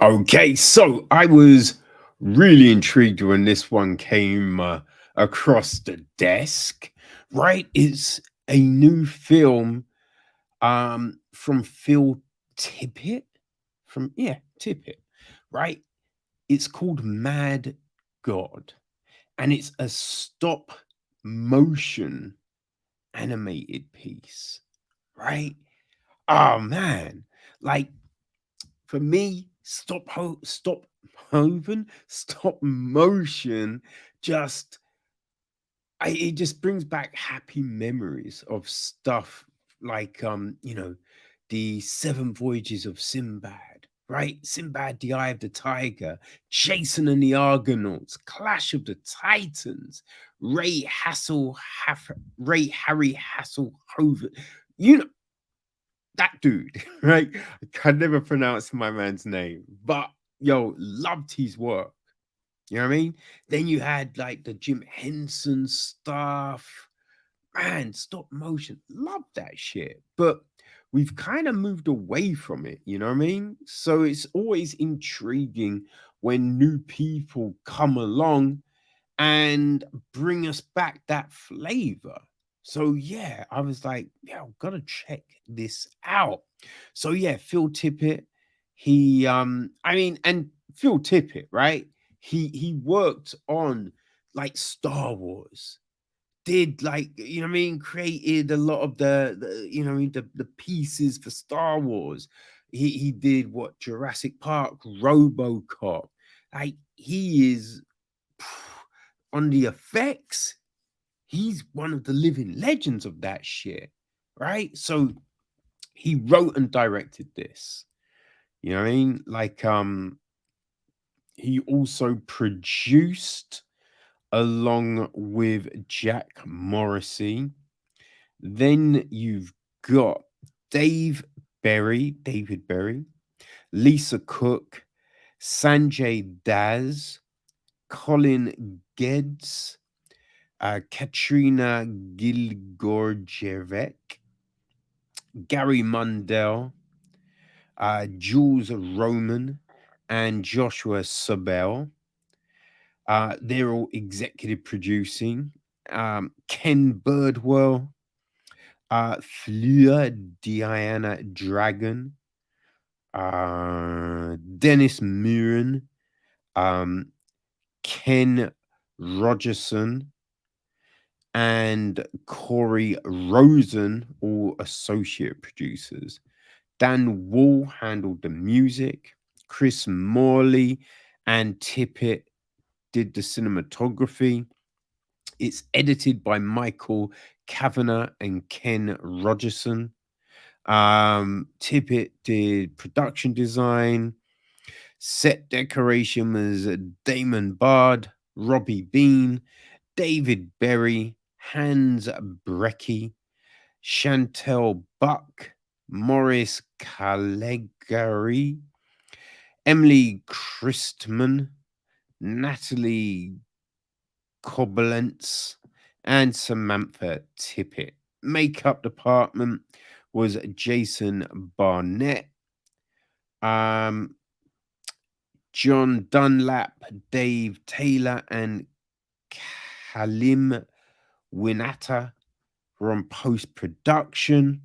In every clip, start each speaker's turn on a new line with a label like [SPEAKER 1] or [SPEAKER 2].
[SPEAKER 1] Okay, so I was really intrigued when this one came across the desk, right? It's a new film from Phil Tippett from Tippett, right? It's called Mad God, and it's a stop motion animated piece, right? Oh man, like for me, stop motion, just it just brings back happy memories of stuff like the Seven Voyages of Sinbad, right? Sinbad, the Eye of the Tiger, Jason and the Argonauts, Clash of the Titans, Ray Hassel, Ray Harry Hasselhoven. You know that dude, right? I can never pronounce my man's name, but yo, loved his work. You know what I mean? Then you had like the Jim Henson stuff. Man, stop motion. Love that shit. But we've kind of moved away from it, you know what I mean? So it's always intriguing when new people come along and bring us back that flavor. So yeah, I was like, yeah, I've got to check this out. So yeah, Phil Tippett, and Phil Tippett, right? He worked on like Star Wars, did like what I mean, created a lot of the pieces for Star Wars. He did what Jurassic Park, RoboCop. Like he is on the effects, he's one of the living legends of that shit, right? So he wrote and directed this. You know what I mean? Like he also produced along with Jack Morrissey. Then you've got David Berry, Lisa Cook, Sanjay Das, Colin Geddes, Katrina Gilgorjevek, Gary Mundell, Jules Roman, and Joshua Sobel. They're all executive producing. Ken Birdwell, Fleur Diana Dragon, Dennis Muren, um, Ken Rogerson, and Corey Rosen, all associate producers. Dan Wall handled the music. Chris Morley and Tippett did the cinematography. It's edited by Michael Kavanagh and Ken Rogerson. Tippett did production design. Set decoration was Damon Bard, Robbie Bean, David Berry, Hans Brecky, Chantel Buck, Morris Calegari, Emily Christman, Natalie Koblenz, and Samantha Tippett. Makeup department was Jason Barnett, um, John Dunlap, Dave Taylor, and Kalim Winata were on post production.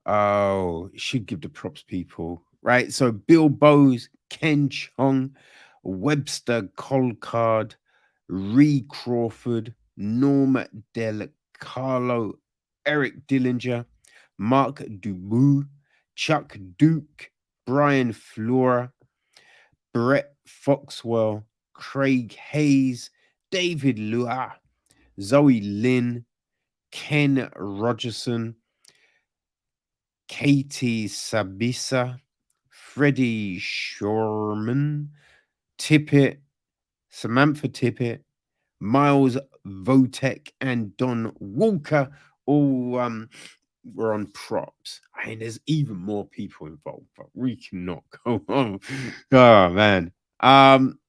[SPEAKER 1] Oh, should give the props, people, right? So Bill Bowes, Ken Chong, Webster Colcard, Ree Crawford, Norma Del Carlo, Eric Dillinger, Mark Dubois, Chuck Duke, Brian Flora, Brett Foxwell, Craig Hayes, David Lua, Zoe Lynn, Ken Rogerson, Katie Sabisa, Freddie Shorman, Tippett, Samantha Tippett, Miles Votek, and Don Walker all were on props. I mean, there's even more people involved, but we cannot go on. Oh man. Um,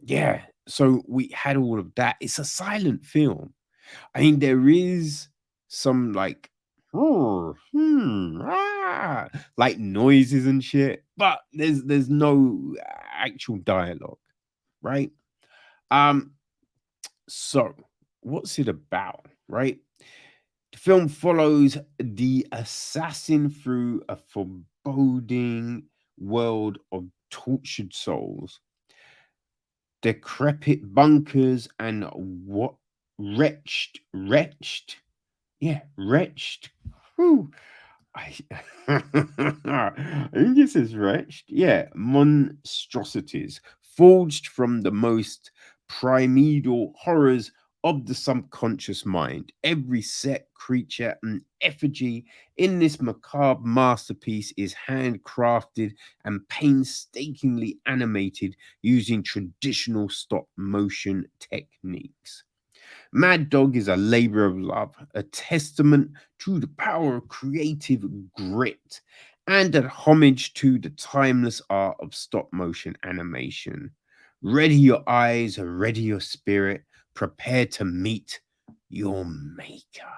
[SPEAKER 1] yeah. So we had all of that. It's a silent film. I mean, there is some like like noises and shit, but there's no actual dialogue, right? Um, so what's it about, right? The film follows the assassin through a foreboding world of tortured souls, decrepit bunkers, and what wretched, yeah, wretched. Whew. I, I think this is wretched. Yeah, monstrosities forged from the most primordial horrors of the subconscious mind. Every set creature and effigy in this macabre masterpiece is handcrafted and painstakingly animated using traditional stop motion techniques. Mad Dog is a labor of love, a testament to the power of creative grit, and a homage to the timeless art of stop motion animation. Ready your eyes, ready your spirit, prepare to meet your maker.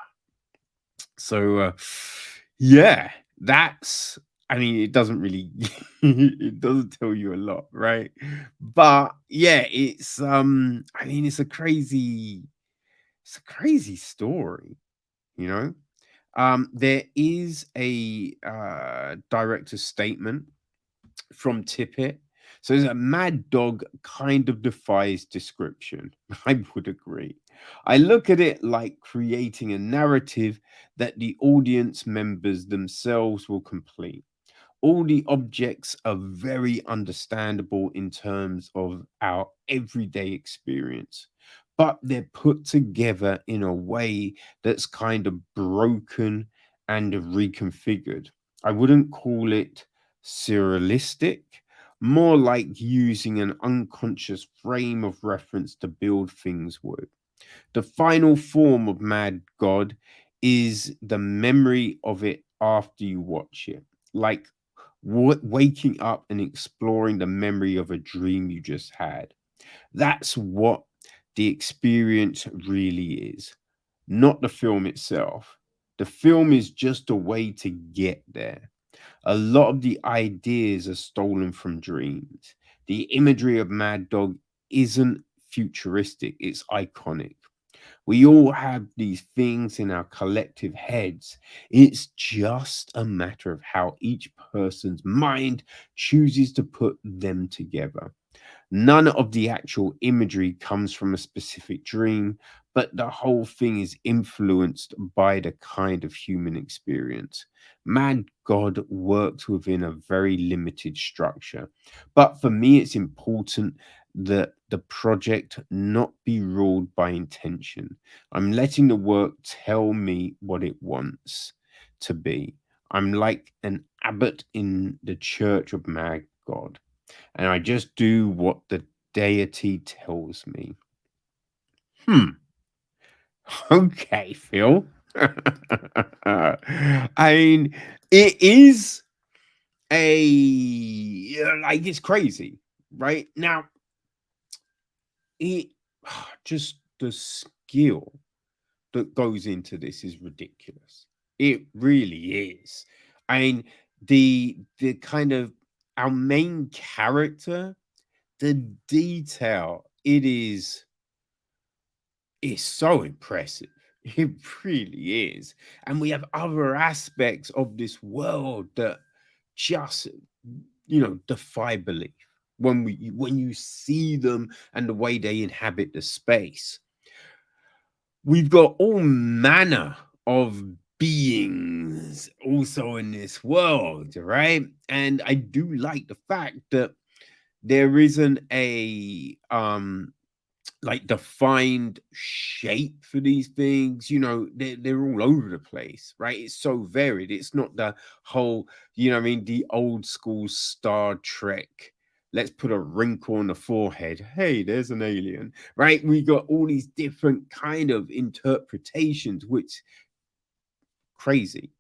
[SPEAKER 1] So, yeah, that's. I mean, it doesn't really, it doesn't tell you a lot, right? But yeah, it's. I mean, it's a crazy story, you know. There is a director's statement from Tippett. So a Mad Dog kind of defies description. I would agree. I look at it like creating a narrative that the audience members themselves will complete. All the objects are very understandable in terms of our everyday experience, but they're put together in a way that's kind of broken and reconfigured. I wouldn't call it surrealistic, more like using an unconscious frame of reference to build things with. The final form of Mad God is the memory of it after you watch it. Like waking up and exploring the memory of a dream you just had. That's what the experience really is, not the film itself. The film is just a way to get there. A lot of the ideas are stolen from dreams. The imagery of Mad Dog isn't futuristic, it's iconic. We all have these things in our collective heads. It's just a matter of how each person's mind chooses to put them together. None of the actual imagery comes from a specific dream, but the whole thing is influenced by the kind of human experience. Man, God works within a very limited structure. But for me, it's important that the project not be ruled by intention. I'm letting the work tell me what it wants to be. I'm like an abbot in the church of Mad God, and I just do what the deity tells me. Hmm. Okay, Phil. I mean, it is like it's crazy, right? Now, it just the skill that goes into this is ridiculous. It really is. I mean, the kind of our main character, the detail, it is so impressive. It really is. And we have other aspects of this world that just, defy belief when you see them and the way they inhabit the space. We've got all manner of beings also in this world, right? And I do like the fact that there isn't a like defined shape for these things. They're all over the place, right? It's so varied. It's not the whole, I mean, the old school Star Trek, let's put a wrinkle on the forehead, hey, there's an alien, right? We got all these different kind of interpretations, which crazy.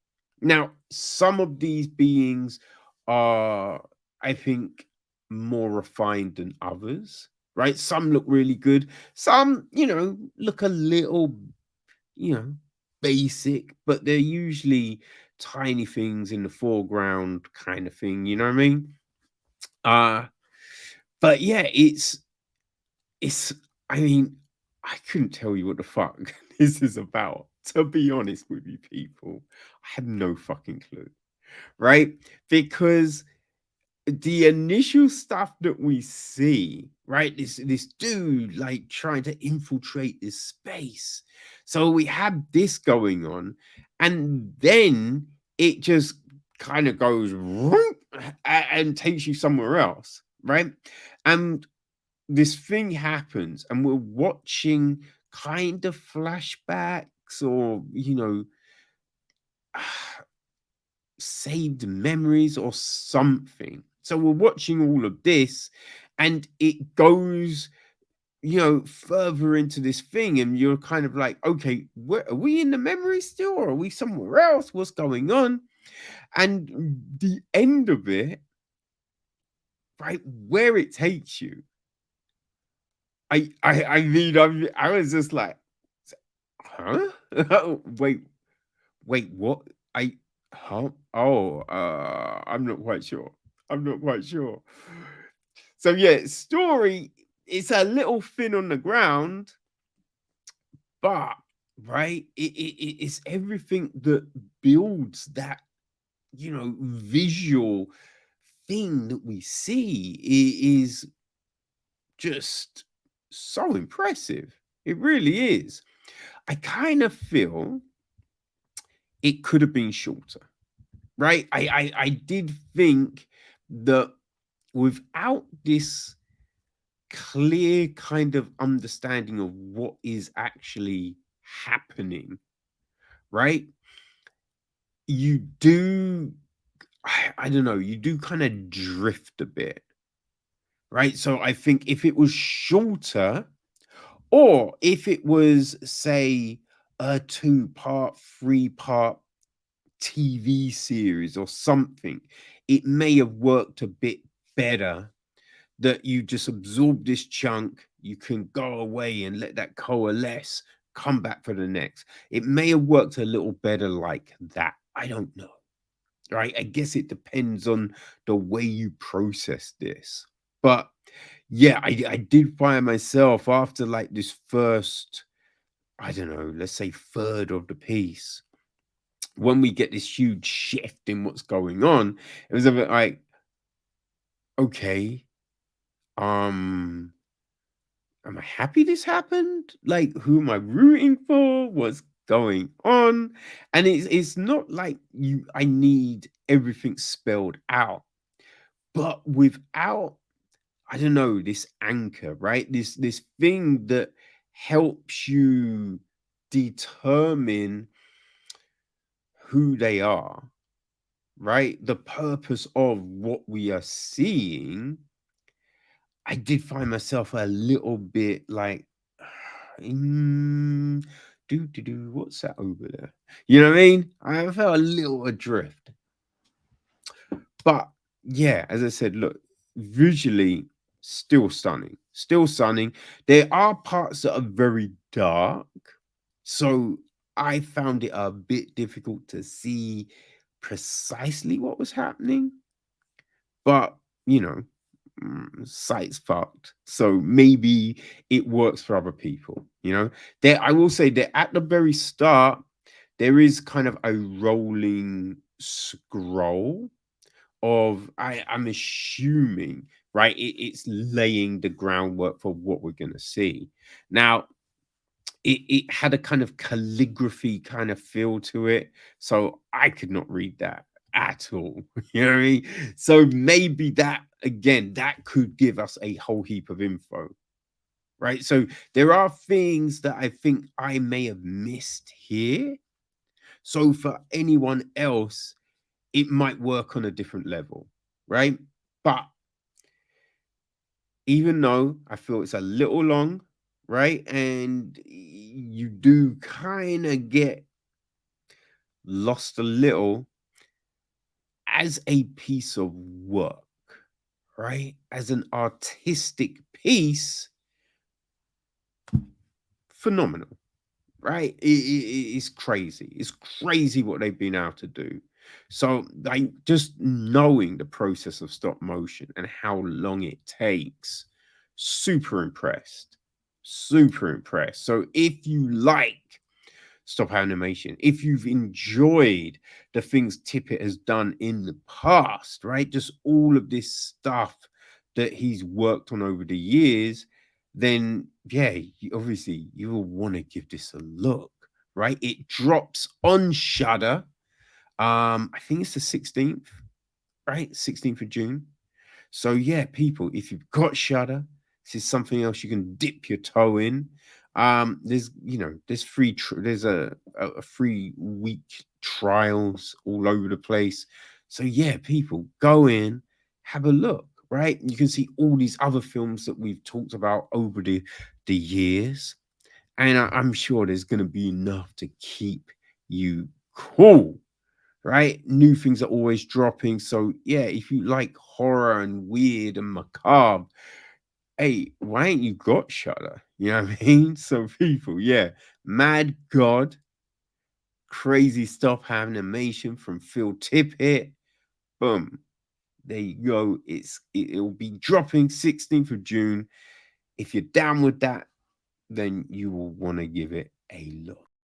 [SPEAKER 1] Now, some of these beings are, I think, more refined than others, right? Some look really good. Some, look a little, you know, basic, but they're usually tiny things in the foreground kind of thing, you know what I mean? Uh but yeah, it's I mean, I couldn't tell you what the fuck this is about, to be honest with you people. I have no fucking clue, right? Because the initial stuff that we see, right? This dude like trying to infiltrate this space. So we have this going on, and then it just kind of goes and takes you somewhere else, right? And this thing happens, and we're watching kind of flashbacks or saved memories or something. So we're watching all of this, and it goes, further into this thing, and you're kind of like, okay, where are we in the memory still, or are we somewhere else? What's going on? And the end of it, right, where it takes you, I was just like, huh? wait, wait, what? Huh? Oh, I'm not quite sure. I'm not quite sure. So yeah, story, it's a little thin on the ground, but right, it's everything that builds that, visual thing that we see is just so impressive. It really is. I kind of feel it could have been shorter, right? I did think that without this clear kind of understanding of what is actually happening, right? You do, I don't know, you do kind of drift a bit, right? So I think if it was shorter, or if it was, say, a 2-part, 3-part TV series or something, it may have worked a bit better, that you just absorb this chunk, you can go away and let that coalesce, come back for the next. It may have worked a little better like that. I don't know. Right? I guess it depends on the way you process this. But yeah, I did find myself after like this first, I don't know, let's say third of the piece, when we get this huge shift in what's going on, it was a bit like, okay, um, am I happy this happened? Like, who am I rooting for? What's going on? And it's not like I need everything spelled out, but without, I don't know, this anchor, right? This thing that helps you determine who they are, right? The purpose of what we are seeing. I did find myself a little bit like, what's that over there? You know what I mean? I felt a little adrift. But yeah, as I said, look, visually still stunning. Still stunning. There are parts that are very dark. So I found it a bit difficult to see precisely what was happening. But, you know, site's fucked. So maybe it works for other people, There, I will say that at the very start, there is kind of a rolling scroll of, I'm assuming, right? It's laying the groundwork for what we're gonna see. Now, it had a kind of calligraphy kind of feel to it. So I could not read that at all. You know what I mean? So maybe that again, that could give us a whole heap of info. Right. So there are things that I think I may have missed here. So for anyone else, it might work on a different level. Right. But even though I feel it's a little long, right? And you do kind of get lost a little as a piece of work, right? As an artistic piece, phenomenal, right? It's crazy. It's crazy what they've been able to do. So, like, just knowing the process of stop motion and how long it takes, super impressed. Super impressed. So, if you like stop animation, if you've enjoyed the things Tippett has done in the past, right? Just all of this stuff that he's worked on over the years, then yeah, obviously you will want to give this a look, right? It drops on Shudder. I think it's the 16th, right? 16th of June. So yeah, people, if you've got Shudder, this is something else you can dip your toe in. There's there's there's a free week trials all over the place. So yeah, people, go in, have a look, right? You can see all these other films that we've talked about over the years, and I'm sure there's gonna be enough to keep you cool, right? New things are always dropping. So yeah, if you like horror and weird and macabre, hey, why ain't you got Shutter? You know what I mean? So people, yeah, Mad God, crazy stop animation from Phil Tippett. Boom. There you go. It'll be dropping 16th of June. If you're down with that, then you will want to give it a look.